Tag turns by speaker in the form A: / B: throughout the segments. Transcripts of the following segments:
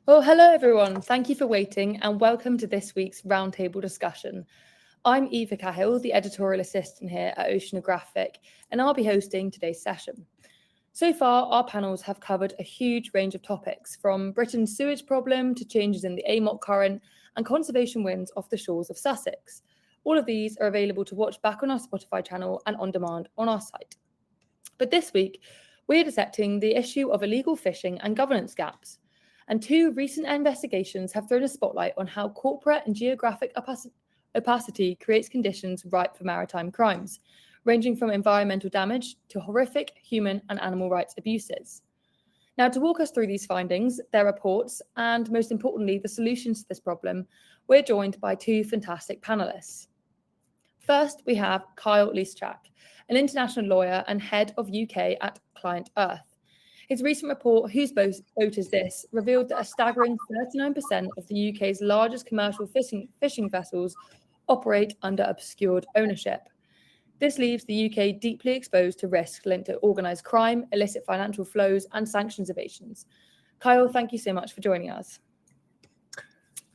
A: Well, hello everyone. Thank you for waiting and welcome to this week's roundtable discussion. I'm Eva Cahill, the editorial assistant here at Oceanographic, and I'll be hosting today's session. So far, our panels have covered a huge range of topics, from Britain's sewage problem to changes in the AMOC current and conservation wins off the shores of Sussex. All of these are available to watch back on our Spotify channel and on demand on our site. But this week, we're dissecting the issue of illegal fishing and governance gaps. And two recent investigations have thrown a spotlight on how corporate and geographic opacity creates conditions ripe for maritime crimes, ranging from environmental damage to horrific human and animal rights abuses. Now, to walk us through these findings, their reports, and most importantly, the solutions to this problem, we're joined by two fantastic panelists. First, we have Kyle Lyschak, an international lawyer and head of UK at Client Earth. His recent report, Whose Boat Is This?, revealed that a staggering 39% of the UK's largest commercial fishing vessels operate under obscured ownership. This leaves the UK deeply exposed to risks linked to organised crime, illicit financial flows, and sanctions evasions. Kyle, thank you so much for joining us.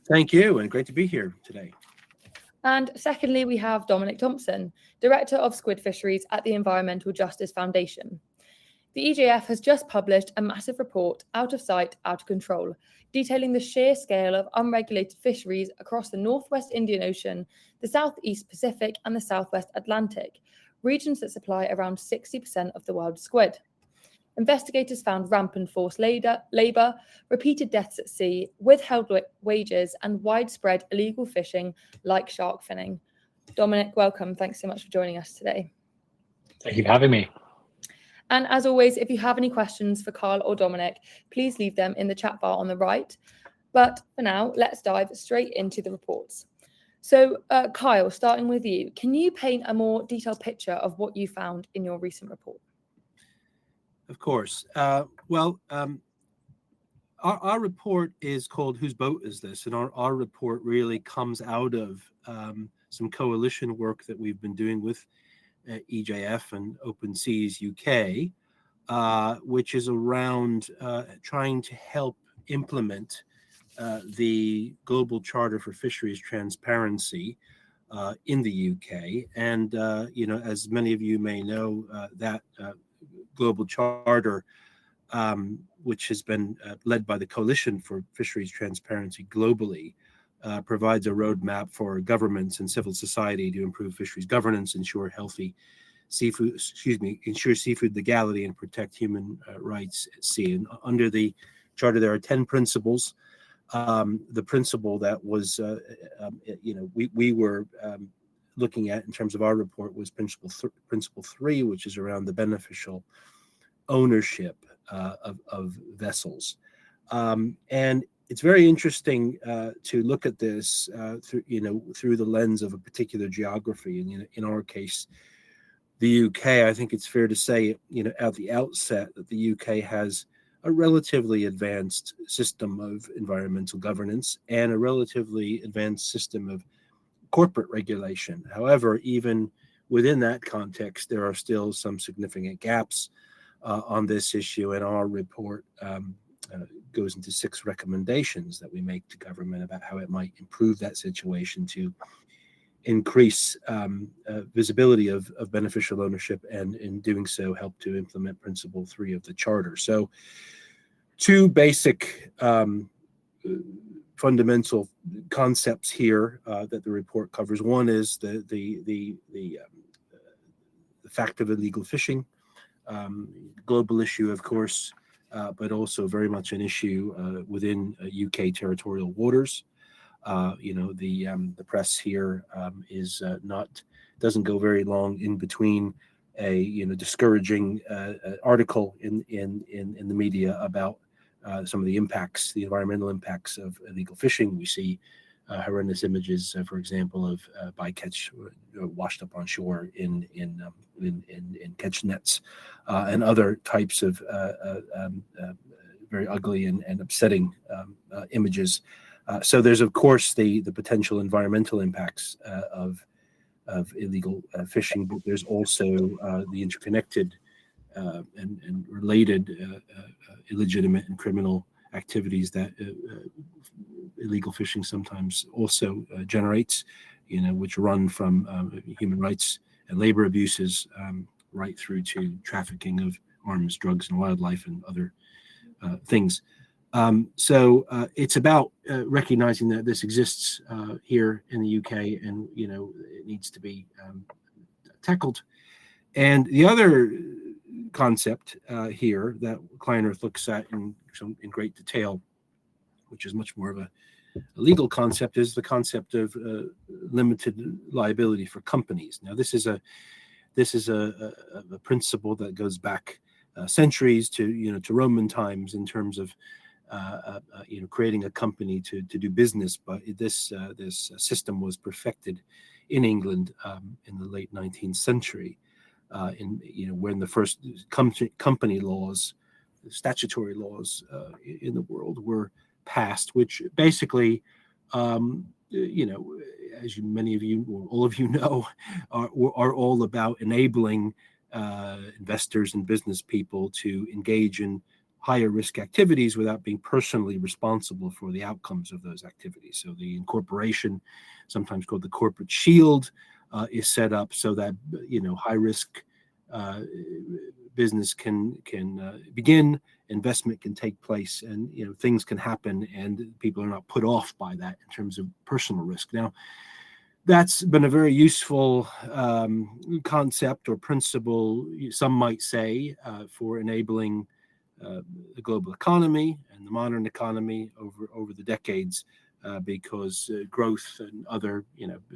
B: Thank you, and great to be here today.
A: And secondly, we have Dominic Thompson, Director of Squid Fisheries at the Environmental Justice Foundation. The EJF has just published a massive report, Out of Sight, Out of Control, detailing the sheer scale of unregulated fisheries across the Northwest Indian Ocean, the Southeast Pacific, and the Southwest Atlantic, regions that supply around 60% of the world's squid. Investigators found rampant forced labour, repeated deaths at sea, withheld wages, and widespread illegal fishing like shark finning. Dominic, welcome. Thanks so much for joining us today.
C: Thank you for having me.
A: And as always, if you have any questions for Carl or Dominic, please leave them in the chat bar on the right. But for now, let's dive straight into the reports. So, Kyle, starting with you, can you paint a more detailed picture of what you found in your recent report?
B: Of course. Our report is called Whose Boat Is This? And our report really comes out of some coalition work that we've been doing with EJF and Open Seas UK, which is around trying to help implement the Global Charter for Fisheries Transparency in the UK. And, as many of you may know, that Global Charter, which has been led by the Coalition for Fisheries Transparency globally, provides a roadmap for governments and civil society to improve fisheries governance, ensure seafood legality, and protect human rights at sea. And under the charter, there are 10 principles. The principle that was, we were looking at in terms of our report was principle 3, which is around the beneficial ownership of vessels. And it's very interesting to look at this through the lens of a particular geography. And in our case, the UK, I think it's fair to say, at the outset that the UK has a relatively advanced system of environmental governance and a relatively advanced system of corporate regulation. However, even within that context, there are still some significant gaps on this issue, and our report goes into 6 recommendations that we make to government about how it might improve that situation to increase visibility of beneficial ownership, and in doing so help to implement principle 3 of the charter. So 2 basic fundamental concepts here that the report covers. One is the fact of illegal fishing, global issue, of course, but also very much an issue within UK territorial waters. The press here doesn't go very long in between a discouraging article in the media about some of the environmental impacts of illegal fishing. We see horrendous images, for example, of bycatch washed up on shore in catch nets, and other types of very ugly and upsetting images. So there's, of course, the potential environmental impacts of illegal fishing, but there's also the interconnected and related illegitimate and criminal activities that illegal fishing sometimes also generates, which run from human rights and labor abuses right through to trafficking of arms, drugs, and wildlife and other things. So it's about recognizing that this exists here in the UK, and it needs to be tackled. And the other concept here that Klein Earth looks at in great detail, which is much more of a legal concept, is the concept of limited liability for companies. Now, this is a principle that goes back centuries to Roman times in terms of creating a company to do business. But this system was perfected in England in the late 19th century, when the first company laws, statutory laws in the world were passed, which basically, as many of you or all of you know, are all about enabling investors and business people to engage in higher risk activities without being personally responsible for the outcomes of those activities. So the incorporation, sometimes called the corporate shield, is set up so that high risk business can begin, investment can take place, and things can happen, and people are not put off by that in terms of personal risk. Now, that's been a very useful concept or principle, some might say, for enabling the global economy and the modern economy over the decades, because growth and other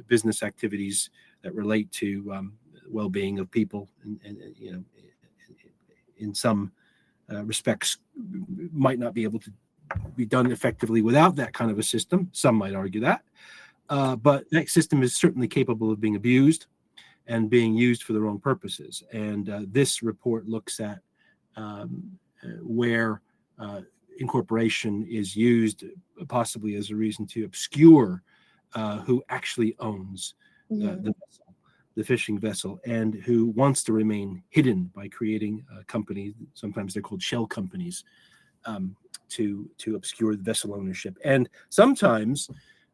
B: business activities that relate to well-being of people and in some respects might not be able to be done effectively without that kind of a system. Some might argue that, but that system is certainly capable of being abused and being used for the wrong purposes. And this report looks at where incorporation is used possibly as a reason to obscure who actually owns the fishing vessel, and who wants to remain hidden by creating a company. Sometimes they're called shell companies, to obscure the vessel ownership. And sometimes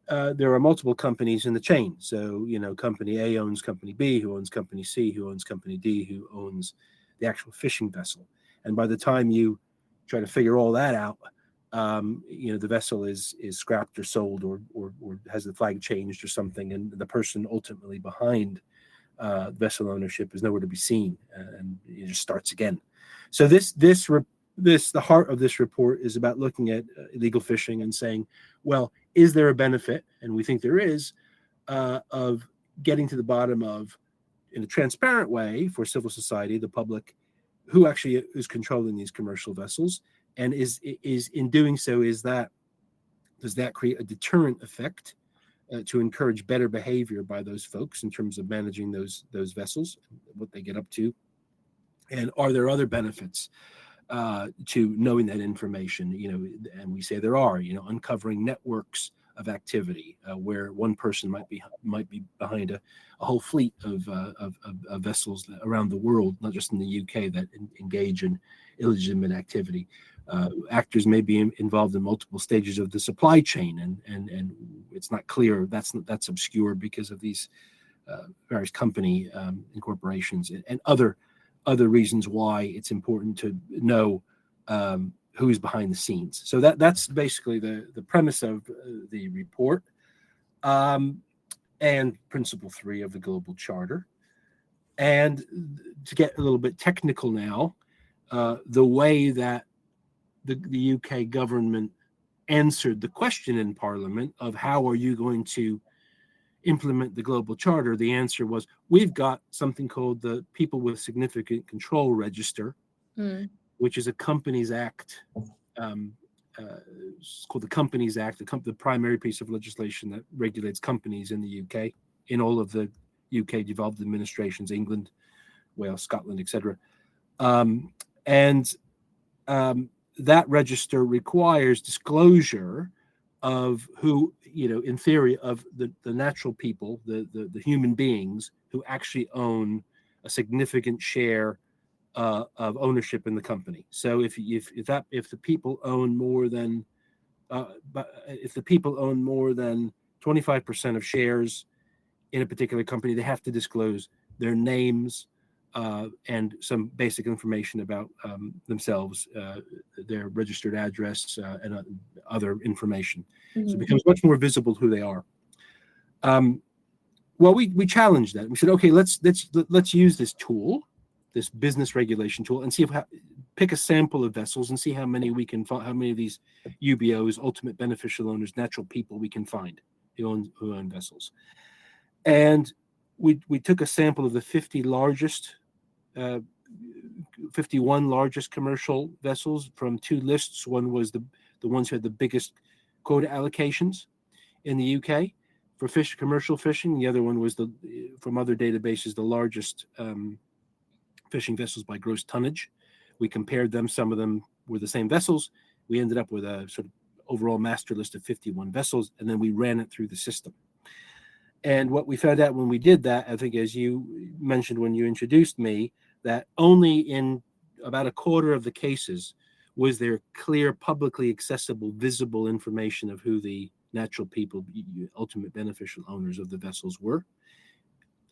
B: there are multiple companies in the chain. So company A owns company B, who owns company C, who owns company D, who owns the actual fishing vessel. And by the time you try to figure all that out, the vessel is scrapped or sold or has the flag changed or something, and the person ultimately behind vessel ownership is nowhere to be seen, and it just starts again. So the heart of this report is about looking at illegal fishing and saying, well, is there a benefit? And we think there is, of getting to the bottom of, in a transparent way for civil society, the public, who actually is controlling these commercial vessels, and is in doing so, does that create a deterrent effect to encourage better behavior by those folks in terms of managing those vessels, what they get up to, and are there other benefits to knowing that information? And we say there are. Uncovering networks of activity where one person might be behind a whole fleet of vessels around the world, not just in the UK, that engage in illegitimate activity. Actors may be involved in multiple stages of the supply chain, and it's not clear. That's obscure because of these various company incorporations and other reasons why it's important to know who's behind the scenes. So that's basically the premise of the report, and principle 3 of the Global Charter. And to get a little bit technical now, the way that the UK government answered the question in Parliament of how are you going to implement the Global Charter, the answer was, we've got something called the People with Significant Control Register, which is a Companies Act. It's called the Companies Act, the primary piece of legislation that regulates companies in the UK, in all of the UK devolved administrations, England, Wales, Scotland, etc. That register requires disclosure of who, in theory, of the natural people, the human beings who actually own a significant share of ownership in the company. So if the people own more than 25% of shares in a particular company, they have to disclose their names and some basic information about themselves, their registered address, and other information. So it becomes much more visible who they are. Well, we challenged that. We said, okay, let's use this tool, this business regulation tool, and see pick a sample of vessels and see how many of these UBOs, ultimate beneficial owners, natural people, we can find who own vessels. And we took a sample of the 51 largest commercial vessels from two lists. One was the ones who had the biggest quota allocations in the UK for commercial fishing. The other one was from other databases, the largest fishing vessels by gross tonnage. We compared them. Some of them were the same vessels. We ended up with a sort of overall master list of 51 vessels, and then we ran it through the system. And what we found out when we did that, I think, as you mentioned when you introduced me, that only in about a quarter of the cases was there clear, publicly accessible, visible information of who the natural people, ultimate beneficial owners of the vessels were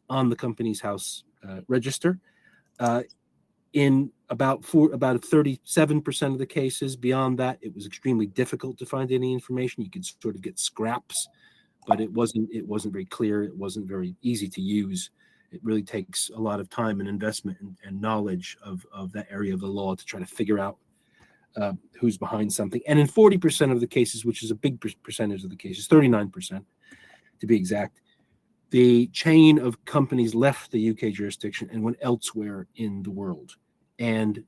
B: on the Companies House register. In about 37% of the cases, beyond that, it was extremely difficult to find any information. You could sort of get scraps, but it wasn't very clear. It wasn't very easy to use. It really takes a lot of time and investment and knowledge of that area of the law to try to figure out who's behind something. And in 40% of the cases, which is a big percentage of the cases, 39% to be exact, the chain of companies left the UK jurisdiction and went elsewhere in the world. And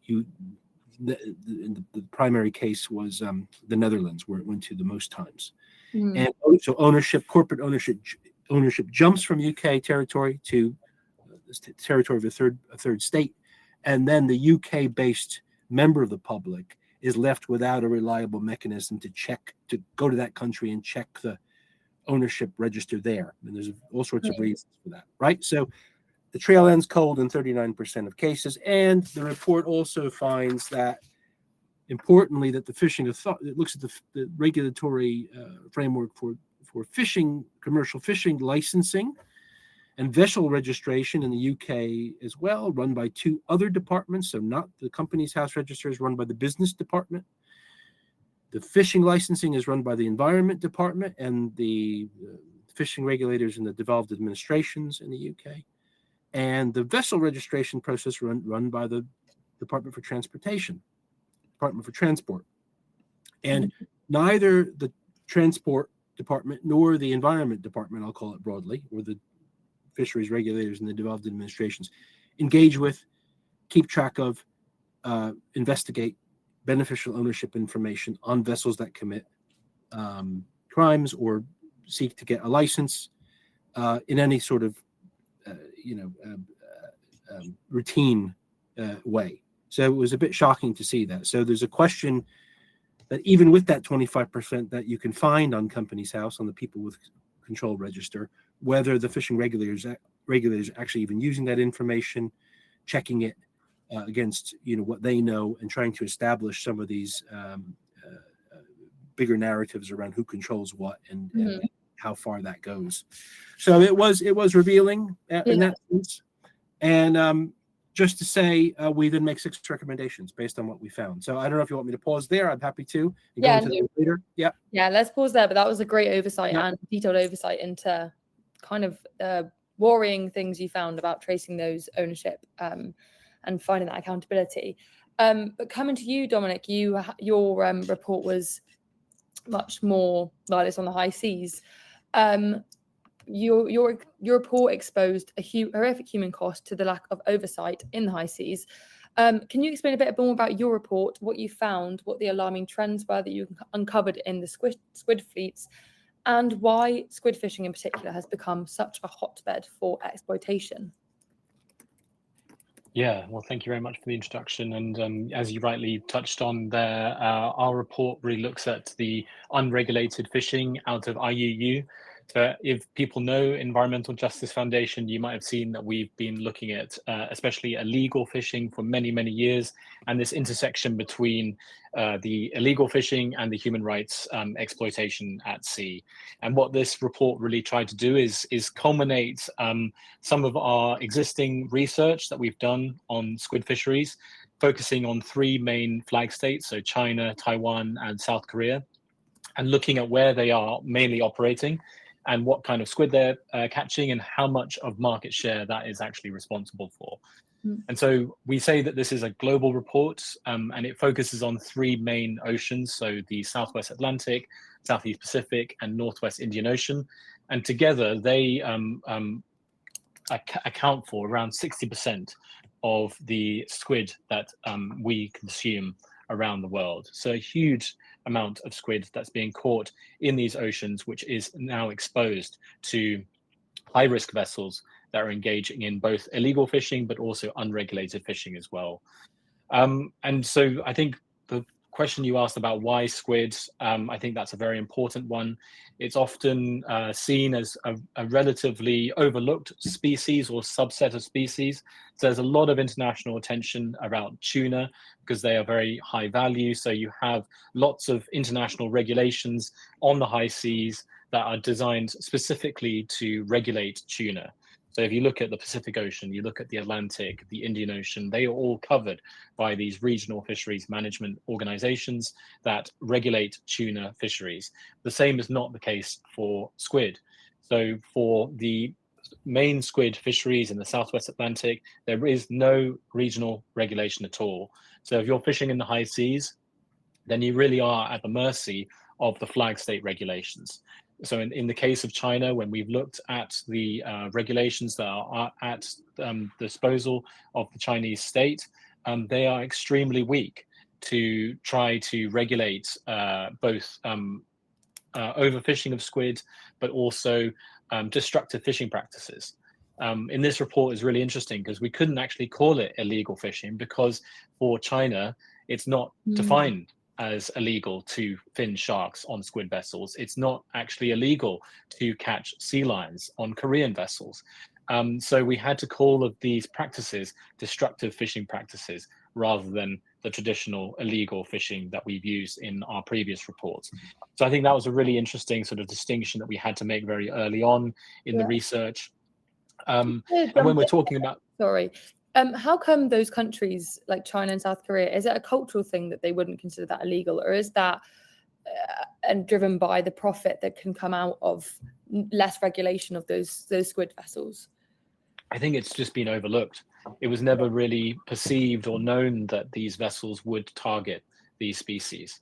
B: the primary case was the Netherlands, where it went to the most times. And so corporate ownership jumps from UK territory to the territory of a third state, and then the UK-based member of the public is left without a reliable mechanism to go to that country and check the ownership register there. And there's all sorts of reasons for that, right? So the trail ends cold in 39% of cases, and the report also finds that, importantly, that the fishing authority, it looks at the regulatory framework for fishing, commercial fishing licensing and vessel registration in the UK as well, run by two other departments. So not the Companies House register is run by the business department. The fishing licensing is run by the environment department, and the fishing regulators in the devolved administrations in the UK. And the vessel registration process run by the Department for Transportation, Department for Transport. And neither the Transport Department nor the Environment Department, I'll call it broadly, or the fisheries regulators in the devolved administrations, engage with, keep track of, investigate beneficial ownership information on vessels that commit crimes or seek to get a license in any sort of routine way. So it was a bit shocking to see that. So there's a question that even with that 25% that you can find on Companies House, on the people with control register, whether the fishing regulators are actually even using that information, checking it against what they know, and trying to establish some of these bigger narratives around who controls what and how far that goes. So it was revealing in that sense. And just to say, we then make 6 recommendations based on what we found. So I don't know if you want me to pause there. I'm happy to. Go into that later. Yeah,
A: let's pause there. But that was a great oversight and detailed oversight into kind of worrying things you found about tracing those ownership and finding that accountability. But coming to you, Dominic, your report was much more it's on the high seas. Your report exposed a horrific human cost to the lack of oversight in the high seas. Can you explain a bit more about your report, what you found, what the alarming trends were that you uncovered in the squid fleets, and why squid fishing in particular has become such a hotbed for exploitation?
C: Yeah, well, thank you very much for the introduction. And as you rightly touched on there, our report really looks at the unregulated fishing out of IUU. So if people know Environmental Justice Foundation, you might have seen that we've been looking at especially illegal fishing for many, many years, and this intersection between the illegal fishing and the human rights exploitation at sea. And what this report really tried to do is culminate some of our existing research that we've done on squid fisheries, focusing on 3 main flag states, so China, Taiwan, and South Korea, and looking at where they are mainly operating and what kind of squid they're catching and how much of market share that is actually responsible for. And so we say that this is a global report, and it focuses on 3 main oceans, so the Southwest Atlantic, Southeast Pacific, and Northwest Indian Ocean. And together they account for around 60% of the squid that we consume around the world. So a huge amount of squid that's being caught in these oceans, which is now exposed to high-risk vessels that are engaging in both illegal fishing, but also unregulated fishing as well. And so I think the question you asked about why squid, I think that's a very important one. It's often seen as a relatively overlooked species or subset of species. So there's a lot of international attention around tuna because they are very high value. So you have lots of international regulations on the high seas that are designed specifically to regulate tuna. So if you look at the Pacific Ocean, you look at the Atlantic, the Indian Ocean, they are all covered by these regional fisheries management organizations that regulate tuna fisheries. The same is not the case for squid. So for the main squid fisheries in the Southwest Atlantic, there is no regional regulation at all. So if you're fishing in the high seas, then you really are at the mercy of the flag state regulations. So in the case of China, when we've looked at the regulations that are at disposal of the Chinese state, they are extremely weak to try to regulate both overfishing of squid, but also destructive fishing practices. In this report is really interesting because we couldn't actually call it illegal fishing because for China, it's not defined as illegal to fin sharks on squid vessels. It's not actually illegal to catch sea lions on Korean vessels. So we had to call of these practices destructive fishing practices rather than the traditional illegal fishing that we've used in our previous reports. So I think that was a really interesting sort of distinction that we had to make very early on in the research. And when we're talking about...
A: Sorry. How come those countries like China and South Korea, is it a cultural thing that they wouldn't consider that illegal, or is that and driven by the profit that can come out of less regulation of those squid vessels?
C: I think it's just been overlooked. It was never really perceived or known that these vessels would target these species.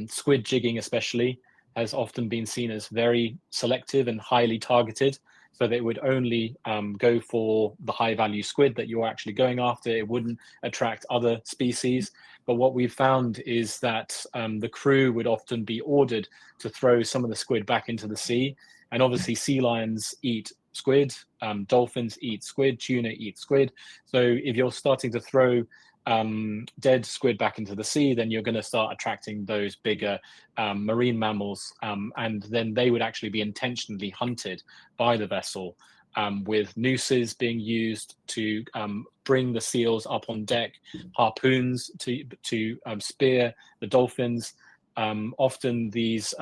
C: Squid jigging especially has often been seen as very selective and highly targeted. So they would only go for the high value squid that you're actually going after. It wouldn't attract other species. But what we've found is that the crew would often be ordered to throw some of the squid back into the sea. And obviously sea lions eat squid, dolphins eat squid, tuna eat squid. So if you're starting to throw dead squid back into the sea, then you're going to start attracting those bigger marine mammals, and then they would actually be intentionally hunted by the vessel, with nooses being used to bring the seals up on deck, harpoons to spear the dolphins, often these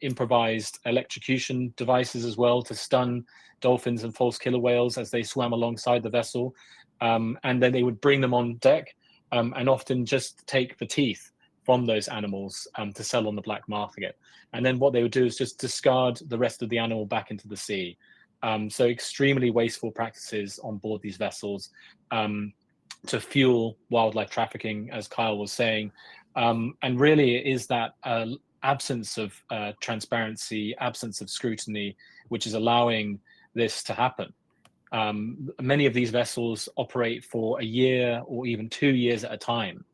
C: improvised electrocution devices as well to stun dolphins and false killer whales as they swam alongside the vessel, and then they would bring them on deck and often just take the teeth from those animals to sell on the black market. And then what they would do is just discard the rest of the animal back into the sea. So extremely wasteful practices on board these vessels to fuel wildlife trafficking, as Kyle was saying. And really it is that absence of transparency, absence of scrutiny, which is allowing this to happen. Many of these vessels operate for a year or even 2 years at a time.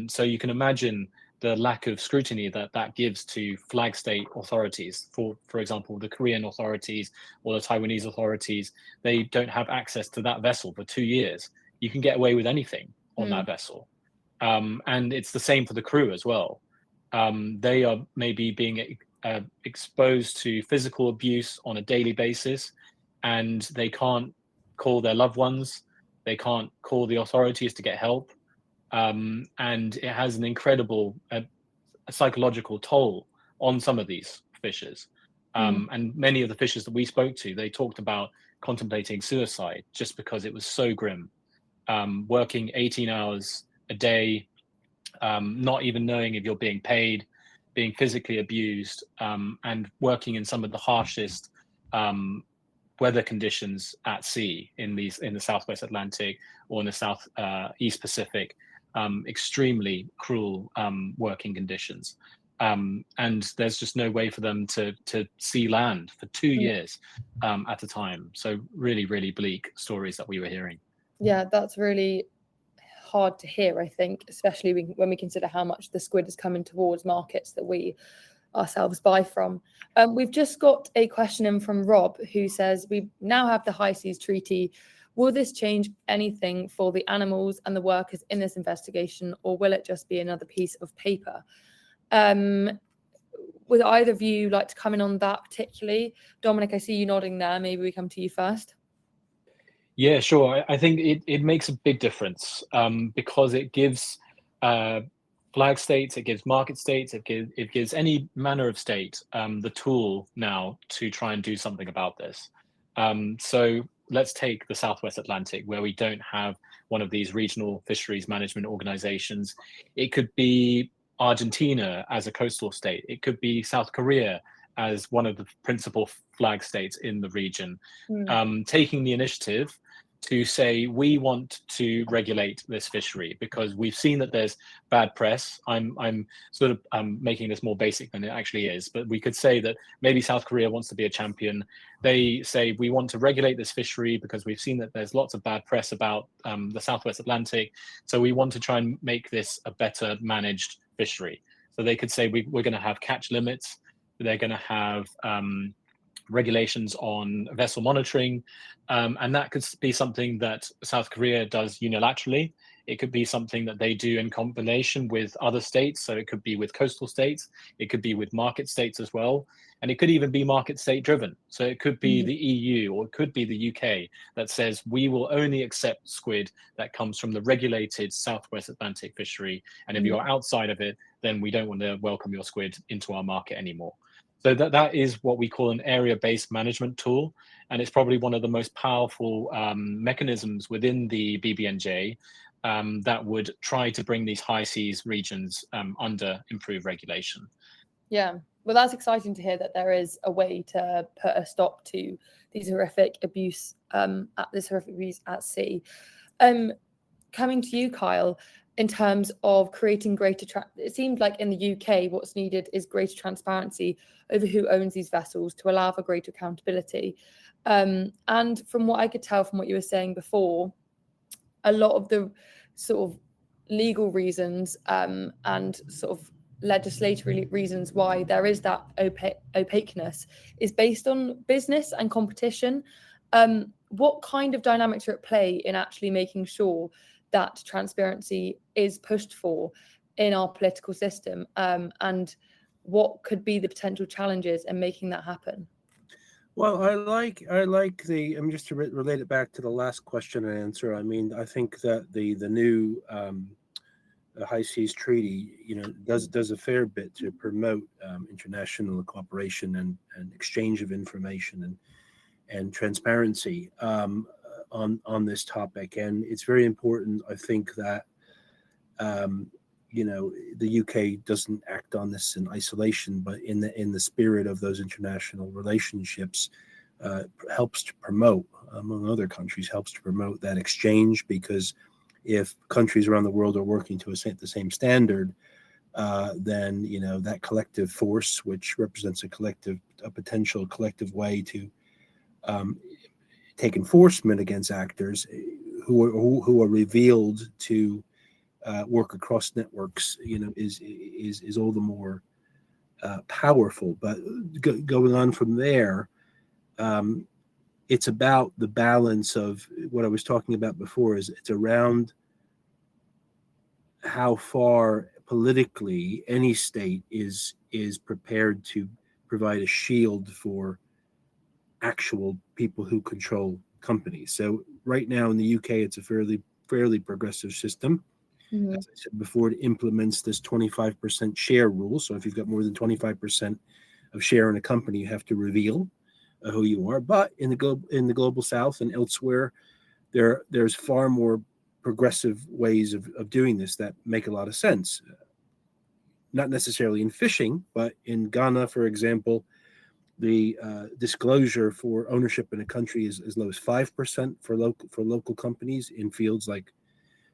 C: So you can imagine the lack of scrutiny that gives to flag state authorities. For example, the Korean authorities or the Taiwanese authorities, they don't have access to that vessel for 2 years. You can get away with anything on that vessel. And it's the same for the crew as well. They are maybe being exposed to physical abuse on a daily basis, and they can't call their loved ones, they can't call the authorities to get help, and it has an incredible psychological toll on some of these fishers. And many of the fishers that we spoke to, they talked about contemplating suicide just because it was so grim. Working 18 hours a day, not even knowing if you're being paid, being physically abused, and working in some of the harshest weather conditions at sea in the Southwest Atlantic or in the South East Pacific, extremely cruel working conditions. And there's just no way for them to see land for 2 years at a time. So really, really bleak stories that we were hearing.
A: Yeah, that's really hard to hear, I think, especially when we consider how much the squid is coming towards markets that we ourselves buy from. We've just got a question in from Rob, who says, we now have the High Seas Treaty. Will this change anything for the animals and the workers in this investigation, or will it just be another piece of paper? Would either of you like to come in on that particularly? Dominic, I see you nodding there. Maybe we come to you first.
C: Yeah, sure. I think it makes a big difference because it gives flag states, it gives market states, it gives any manner of state the tool now to try and do something about this. So let's take the Southwest Atlantic, where we don't have one of these regional fisheries management organizations. It could be Argentina as a coastal state. It could be South Korea as one of the principal flag states in the region, taking the initiative to say, we want to regulate this fishery because we've seen that there's bad press. I'm sort of making this more basic than it actually is, but we could say that maybe South Korea wants to be a champion. They say, we want to regulate this fishery because we've seen that there's lots of bad press about the Southwest Atlantic. So we want to try and make this a better managed fishery. So they could say, we're going to have catch limits. They're going to have regulations on vessel monitoring, and that could be something that South Korea does unilaterally. It could be something that they do in combination with other states. So it could be with coastal states, it could be with market states as well, and it could even be market state driven. So it could be the EU or it could be the UK that says, we will only accept squid that comes from the regulated Southwest Atlantic fishery, and if you're outside of it, then we don't want to welcome your squid into our market anymore. So that is what we call an area-based management tool, and it's probably one of the most powerful mechanisms within the BBNJ that would try to bring these high seas regions under improved regulation.
A: Yeah, well, that's exciting to hear that there is a way to put a stop to these horrific abuse at sea. Coming to you, Kyle, in terms of creating greater, it seemed like in the UK, what's needed is greater transparency over who owns these vessels to allow for greater accountability. And from what I could tell from what you were saying before, a lot of the sort of legal reasons and sort of legislatory reasons why there is that opaqueness is based on business and competition. What kind of dynamics are at play in actually making sure that transparency is pushed for in our political system, and what could be the potential challenges in making that happen?
B: Well, I like the. I mean, just to relate it back to the last question and answer. I mean, I think that the new High Seas Treaty, does a fair bit to promote international cooperation and exchange of information and transparency on this topic. And it's very important, I think, that the UK doesn't act on this in isolation, but in the spirit of those international relationships, helps to promote, among other countries, helps to promote that exchange. Because if countries around the world are working to the same standard, then that collective force, which represents a potential collective way to take enforcement against actors who are revealed to work across networks, is all the more powerful. But going on from there, it's about the balance of what I was talking about before. It's around how far politically any state is prepared to provide a shield for actual people who control companies. So right now in the UK, it's a fairly progressive system.
A: Mhm.
B: As I said before, it implements this 25% share rule. So if you've got more than 25% of share in a company, you have to reveal who you are. But in the global South and elsewhere, there's far more progressive ways of doing this that make a lot of sense. Not necessarily in fishing, but in Ghana, for example, the disclosure for ownership in a country is as low as 5% for local companies in fields like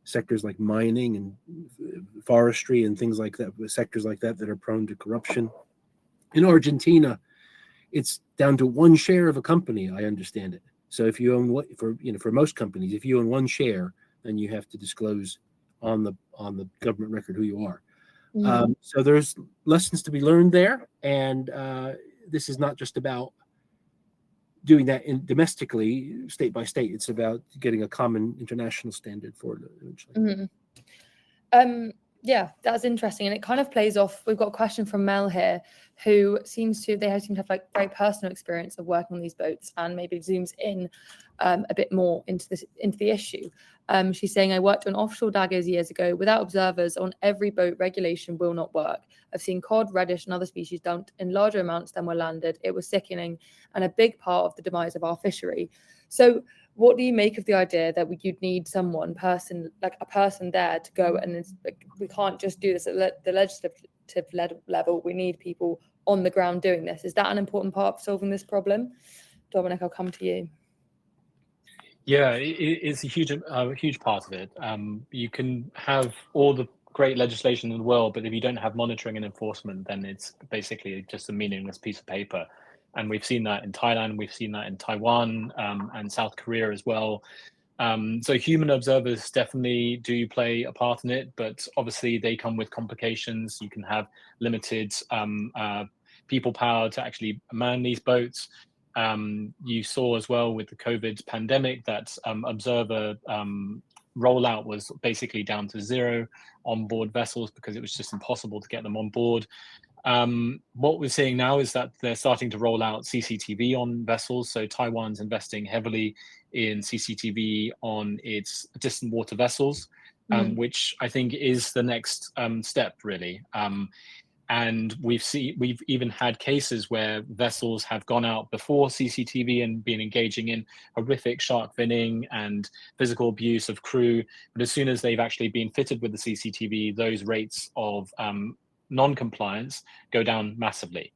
B: sectors like mining and forestry and things like that, sectors like that are prone to corruption. In Argentina, it's down to 1 share of a company, I understand it. So if you own for most companies, if you own 1 share, then you have to disclose on the government record who you are.
A: Mhm.
B: So there's lessons to be learned there, and this is not just about doing that domestically, state by state. It's about getting a common international standard for it eventually.
A: Mhm. Yeah, that's interesting, and it kind of plays off. We've got a question from Mel here, who seem to have like very personal experience of working on these boats, and maybe zooms in a bit more into the issue. She's saying, I worked on offshore daggers years ago. Without observers on every boat, regulation will not work. I've seen cod, reddish, and other species dumped in larger amounts than were landed. It was sickening and a big part of the demise of our fishery. So what do you make of the idea that you'd need a person there to go, and we can't just do this at the legislative level. We need people on the ground doing this. Is that an important part of solving this problem? Dominic, I'll come to you.
C: Yeah, it's a huge part of it. You can have all the great legislation in the world, but if you don't have monitoring and enforcement, then it's basically just a meaningless piece of paper. And we've seen that in Thailand, we've seen that in Taiwan, and South Korea as well. So human observers definitely do play a part in it, but obviously they come with complications. You can have limited people power to actually man these boats. You saw as well with the COVID pandemic that observer rollout was basically down to 0 on board vessels because it was just impossible to get them on board. What we're seeing now is that they're starting to roll out CCTV on vessels. So Taiwan's investing heavily in CCTV on its distant water vessels, which I think is the next step, really. And we've even had cases where vessels have gone out before CCTV and been engaging in horrific shark finning and physical abuse of crew. But as soon as they've actually been fitted with the CCTV, those rates of non-compliance go down massively.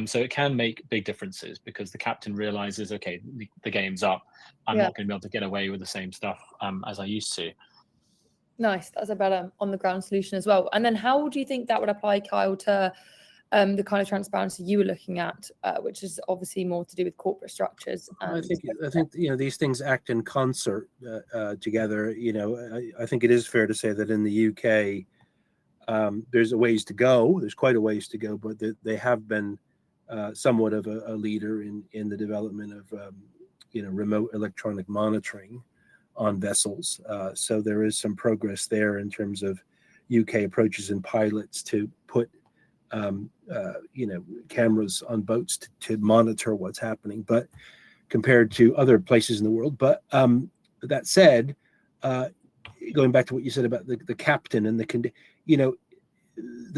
C: So it can make big differences because the captain realizes, okay, the game's up. I'm not going to be able to get away with the same stuff as I used to.
A: Nice. That's a better on-the-ground solution as well. And then how do you think that would apply, Kyle, to the kind of transparency you were looking at, which is obviously more to do with corporate structures?
B: I think these things act in concert together. I think it is fair to say that in the UK, there's a ways to go. There's quite a ways to go, but they have been somewhat of a leader in the development of remote electronic monitoring on vessels. So there is some progress there in terms of UK approaches and pilots to put cameras on boats to monitor what's happening, but compared to other places in the world. But that said, going back to what you said about the captain and the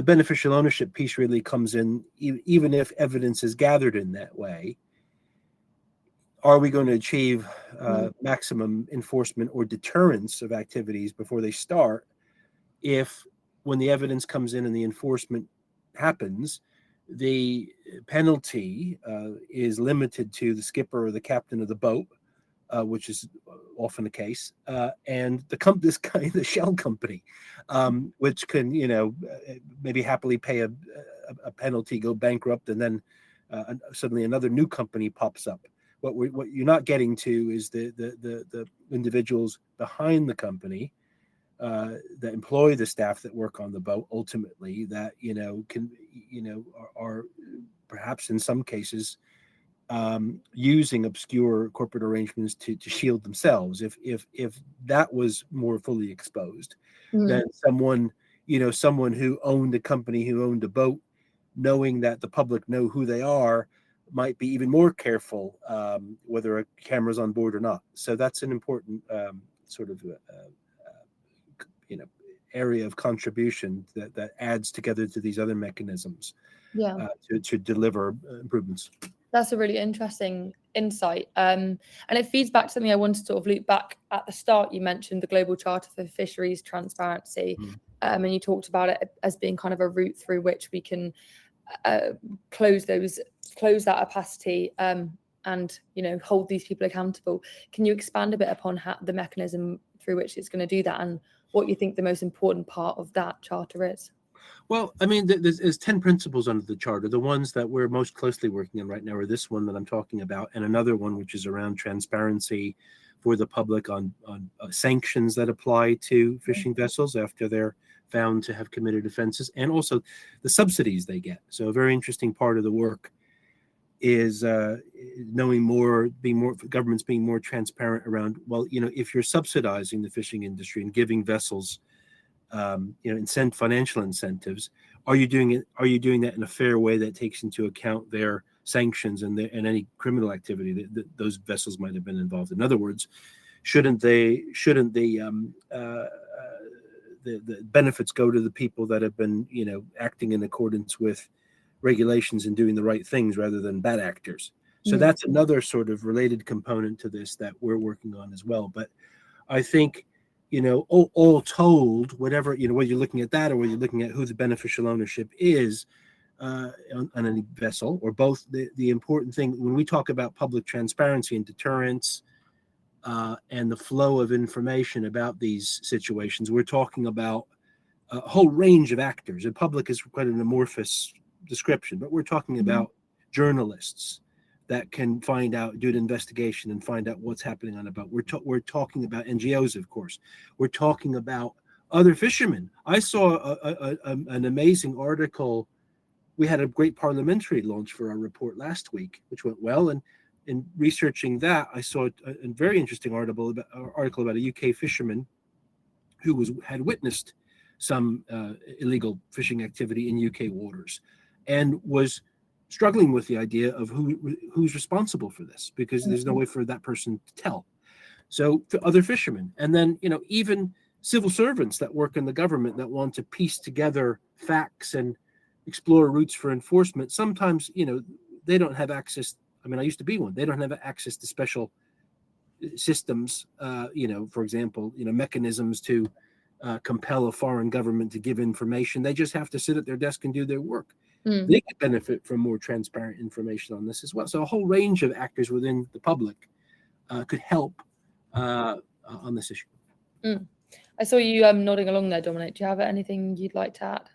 B: beneficial ownership piece really comes in, even if evidence is gathered in that way. Are we going to achieve maximum enforcement or deterrence of activities before they start if, when the evidence comes in and the enforcement happens, the penalty is limited to the skipper or the captain of the boat, which is often the case, and the shell company, which can maybe happily pay a penalty, go bankrupt, and then suddenly another new company pops up. What you're not getting to is the individuals behind the company that employ the staff that work on the boat, ultimately, that are perhaps in some cases using obscure corporate arrangements to shield themselves. If that was more fully exposed, then someone who owned a company, who owned a boat, knowing that the public know who they are, might be even more careful whether a camera's on board or not. So that's an important sort of area of contribution that adds together to these other mechanisms to deliver improvements.
A: That's a really interesting insight. And it feeds back to something I wanted to sort of loop back at the start. You mentioned the Global Charter for Fisheries Transparency, and you talked about it as being kind of a route through which we can close that opacity and hold these people accountable. Can you expand a bit upon how the mechanism through which it's going to do that, and what you think the most important part of that charter is?
B: Well, I mean, there's 10 principles under the charter. The ones that we're most closely working on right now are this one that I'm talking about, and another one which is around transparency for the public on sanctions that apply to fishing vessels after they're found to have committed offenses, and also the subsidies they get. So a very interesting part of the work is knowing governments being more transparent around, well, if you're subsidizing the fishing industry and giving vessels financial incentives, are you doing that in a fair way that takes into account their sanctions and any criminal activity that those vessels might have been involved in? In other words, shouldn't the benefits go to the people that have been acting in accordance with regulations and doing the right things rather than bad actors? So that's another sort of related component to this that we're working on as well. But I think all told, whatever, whether you're looking at that or whether you're looking at who the beneficial ownership is on any vessel or both, the important thing when we talk about public transparency and deterrence and the flow of information about these situations, we're talking about a whole range of actors. And public is quite an amorphous description, but we're talking about journalists that can do an investigation and find out what's happening on a boat. We're talking about NGOs, of course. We're talking about other fishermen. I saw an amazing article. We had a great parliamentary launch for our report last week, which went well. And in researching that, I saw a very interesting article about a UK fisherman who had witnessed some illegal fishing activity in UK waters and was struggling with the idea of who's responsible for this, because there's no way for that person to tell. So for other fishermen, and then even civil servants that work in the government that want to piece together facts and explore routes for enforcement, sometimes they don't have access. I mean, I used to be one. They don't have access to special systems, for example, mechanisms to compel a foreign government to give information. They just have to sit at their desk and do their work. They could benefit from more transparent information on this as well. So a whole range of actors within the public could help on this issue.
A: I saw you nodding along there, Dominic. Do you have anything you'd like to add?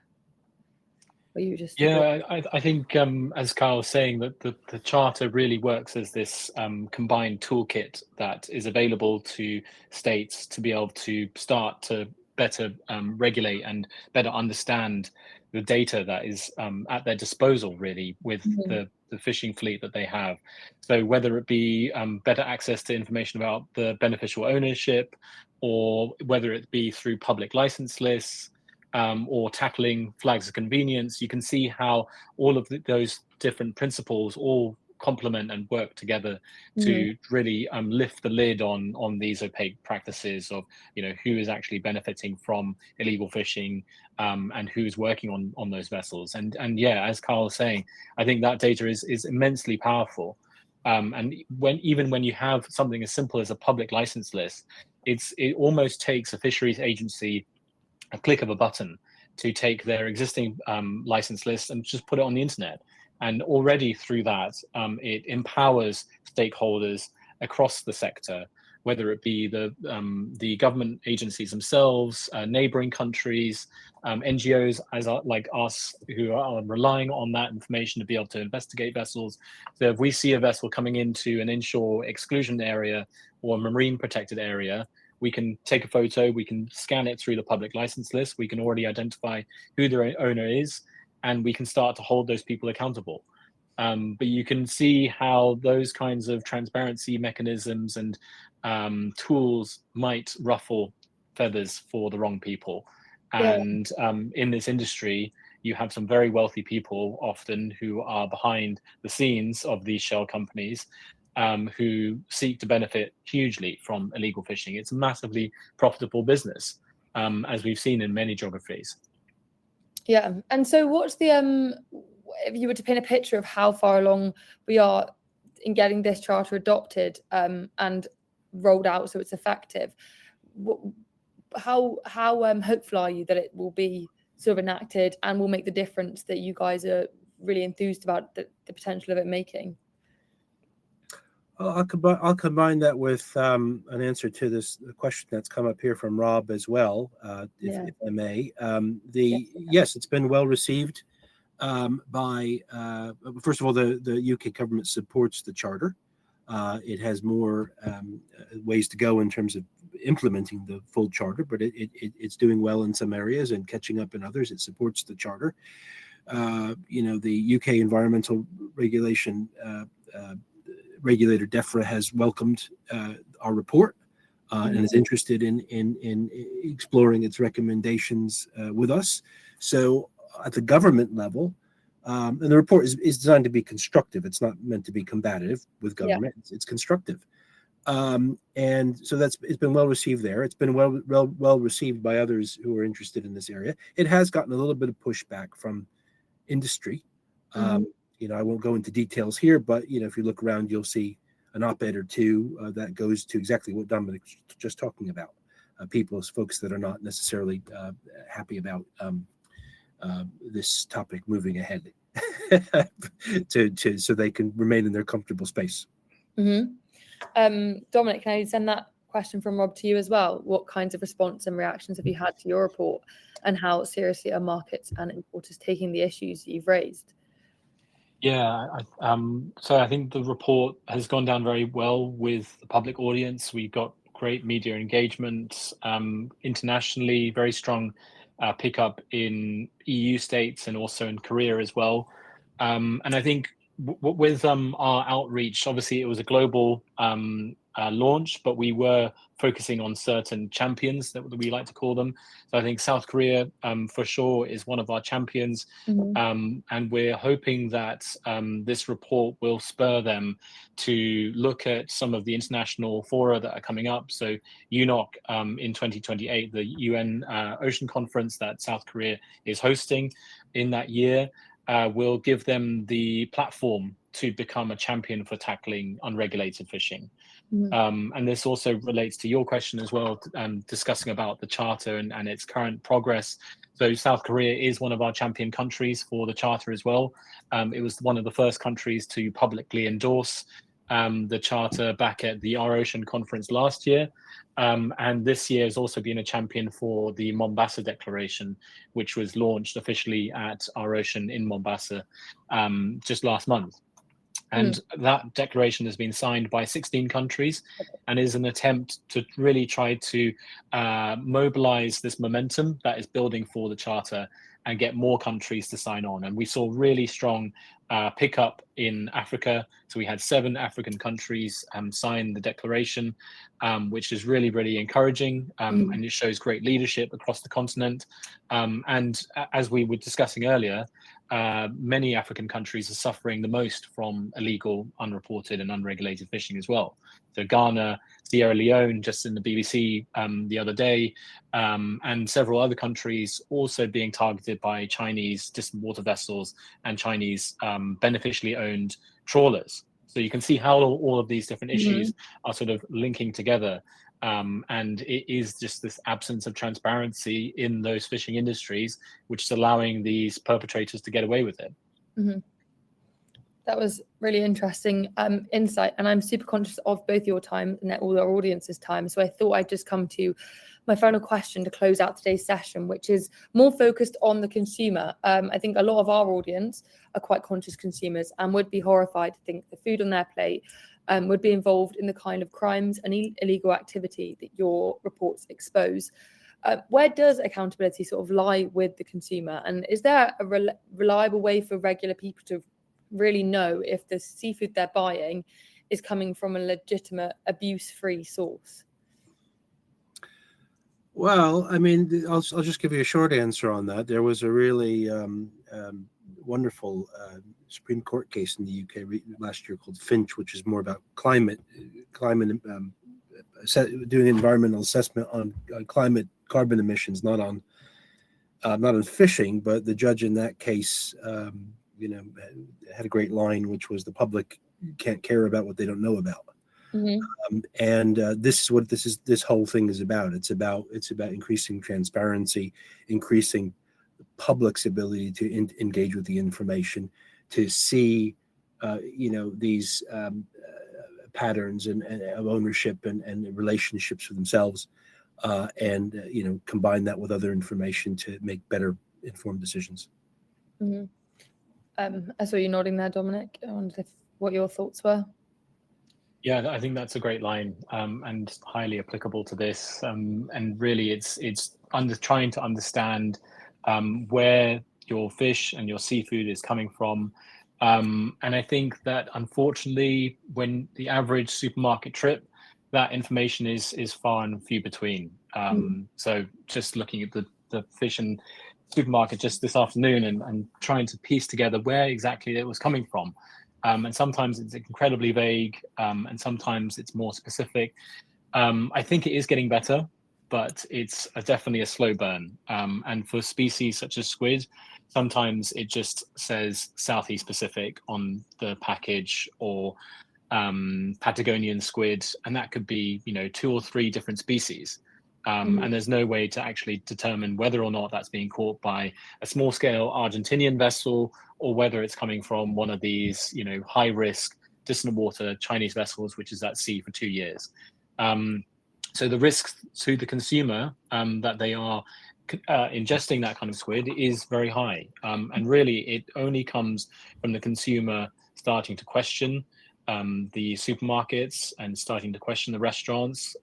A: Or you just
C: I think as Carl was saying, that the charter really works as this combined toolkit that is available to states to be able to start to better regulate and better understand the data that is at their disposal, really, with the fishing fleet that they have. So whether it be better access to information about the beneficial ownership, or whether it be through public license lists, or tackling flags of convenience, you can see how all of those different principles all complement and work together to really lift the lid on these opaque practices of who is actually benefiting from illegal fishing, and who's working on those vessels. And as Carl was saying, I think that data is immensely powerful. And when you have something as simple as a public license list, it almost takes a fisheries agency a click of a button to take their existing license list and just put it on the internet. And already through that, it empowers stakeholders across the sector, whether it be the government agencies themselves, neighboring countries, NGOs like us, who are relying on that information to be able to investigate vessels. So if we see a vessel coming into an inshore exclusion area or a marine protected area, we can take a photo, we can scan it through the public license list, we can already identify who the owner is, and we can start to hold those people accountable. But you can see how those kinds of transparency mechanisms and tools might ruffle feathers for the wrong people. And in this industry, you have some very wealthy people often who are behind the scenes of these shell companies, who seek to benefit hugely from illegal fishing. It's a massively profitable business, as we've seen in many geographies.
A: Yeah, and so what's the if you were to paint a picture of how far along we are in getting this charter adopted and rolled out so it's effective, how hopeful are you that it will be sort of enacted and will make the difference that you guys are really enthused about the potential of it making?
B: I'll combine that with an answer to this question that's come up here from Rob as well, if I may. Yes, it's been well received by, first of all, the UK government supports the charter. It has more ways to go in terms of implementing the full charter, but it's doing well in some areas and catching up in others. It supports the charter. The UK environmental regulation regulator DEFRA has welcomed our report and is interested in exploring its recommendations with us. So at the government level, and the report is designed to be constructive. It's not meant to be combative with government. Yeah. It's constructive. And so it's been well received there. It's been well received by others who are interested in this area. It has gotten a little bit of pushback from industry. I won't go into details here, but if you look around, you'll see an op-ed or two that goes to exactly what Dominic was just talking about. Folks that are not necessarily happy about this topic moving ahead, so they can remain in their comfortable space.
A: Dominic, can I send that question from Rob to you as well? What kinds of response and reactions have you had to your report, and how seriously are markets and importers taking the issues you've raised?
C: Yeah, so I think the report has gone down very well with the public audience. We got great media engagement internationally, very strong pickup in EU states and also in Korea as well. And I think with our outreach, obviously it was a global launch, but we were focusing on certain champions that we like to call them. So I think South Korea for sure is one of our champions, and we're hoping that this report will spur them to look at some of the international fora that are coming up. So UNOC in 2028, the UN Ocean Conference that South Korea is hosting in that year, will give them the platform to become a champion for tackling unregulated fishing. And this also relates to your question as well, discussing about the charter and its current progress. So South Korea is one of our champion countries for the charter as well. It was one of the first countries to publicly endorse the charter back at the Our Ocean conference last year. And this year has also been a champion for the Mombasa Declaration, which was launched officially at Our Ocean in Mombasa just last month. And that declaration has been signed by 16 countries and is an attempt to really try to mobilize this momentum that is building for the charter and get more countries to sign on. And we saw really strong pickup in Africa. So we had 7 African countries sign the declaration, which is really, really encouraging. And it shows great leadership across the continent. And as we were discussing earlier, many African countries are suffering the most from illegal, unreported and unregulated fishing as well. So Ghana, Sierra Leone, just in the BBC the other day, and several other countries also being targeted by Chinese distant water vessels and Chinese beneficially owned trawlers. So you can see how all of these different issues are sort of linking together. And it is just this absence of transparency in those fishing industries, which is allowing these perpetrators to get away with it.
A: That was really interesting insight. And I'm super conscious of both your time and all our audience's time. So I thought I'd just come to my final question to close out today's session, which is more focused on the consumer. I think a lot of our audience are quite conscious consumers and would be horrified to think the food on their plate would be involved in the kind of crimes and illegal activity that your reports expose. Where does accountability sort of lie with the consumer? And is there a reliable way for regular people to really know if the seafood they're buying is coming from a legitimate, abuse-free source?
B: Well, I mean, I'll just give you a short answer on that. There was a really wonderful Supreme Court case in the UK last year called Finch, which is more about climate, doing environmental assessment on climate carbon emissions, not on fishing. But the judge in that case, had a great line, which was the public can't care about what they don't know about.
A: Mm-hmm.
B: And this is what this whole thing is about. It's about increasing transparency, increasing the public's ability to engage with the information, to see these patterns and of ownership and relationships with themselves, and combine that with other information to make better informed decisions.
A: Mm-hmm. I saw you nodding there, Dominic. I wondered what your thoughts were.
C: Yeah, I think that's a great line, and highly applicable to this. And really, it's trying to understand where your fish and your seafood is coming from. And I think that unfortunately, when the average supermarket trip, that information is far and few between. So just looking at the fish and supermarket just this afternoon and trying to piece together where exactly it was coming from. And sometimes it's incredibly vague, and sometimes it's more specific. I think it is getting better, but it's definitely a slow burn. And for species such as squid, sometimes it just says Southeast Pacific on the package, or Patagonian squid, and that could be 2 or 3 different species. And there's no way to actually determine whether or not that's being caught by a small scale Argentinian vessel, or whether it's coming from one of these, high risk, distant water Chinese vessels, which is at sea for 2 years. So the risk to the consumer that they are ingesting that kind of squid is very high. And really, it only comes from the consumer starting to question the supermarkets and starting to question the restaurants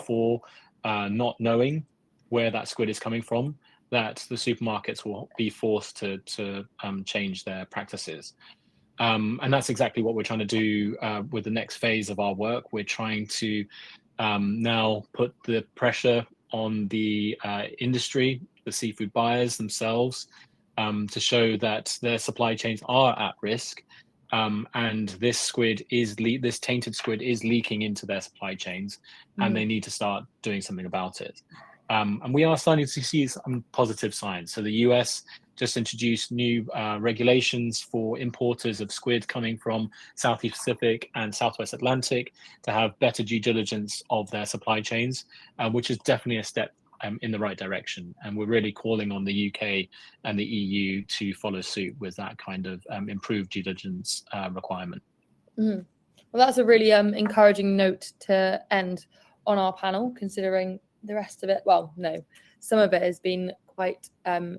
C: for not knowing where that squid is coming from, that the supermarkets will be forced to change their practices. And that's exactly what we're trying to do with the next phase of our work. We're trying to now put the pressure on the industry, the seafood buyers themselves, to show that their supply chains are at risk. And this tainted squid is leaking into their supply chains, and they need to start doing something about it. And we are starting to see some positive signs. So the US just introduced new regulations for importers of squid coming from Southeast Pacific and Southwest Atlantic to have better due diligence of their supply chains, which is definitely a step in the right direction. And we're really calling on the UK and the EU to follow suit with that kind of improved due diligence requirement.
A: Well, that's a really encouraging note to end on our panel, considering the rest of it, well, no, some of it has been quite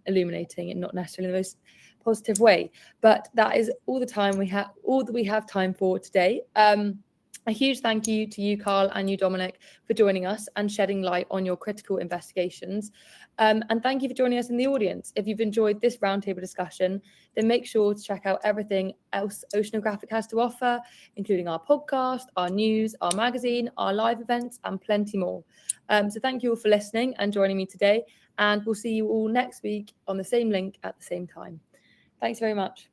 A: illuminating and not necessarily the most positive way. But that is all that we have time for today. A huge thank you to you, Carl, and you, Dominic, for joining us and shedding light on your critical investigations. And thank you for joining us in the audience. If you've enjoyed this roundtable discussion, then make sure to check out everything else Oceanographic has to offer, including our podcast, our news, our magazine, our live events, and plenty more. So thank you all for listening and joining me today. And we'll see you all next week on the same link at the same time. Thanks very much.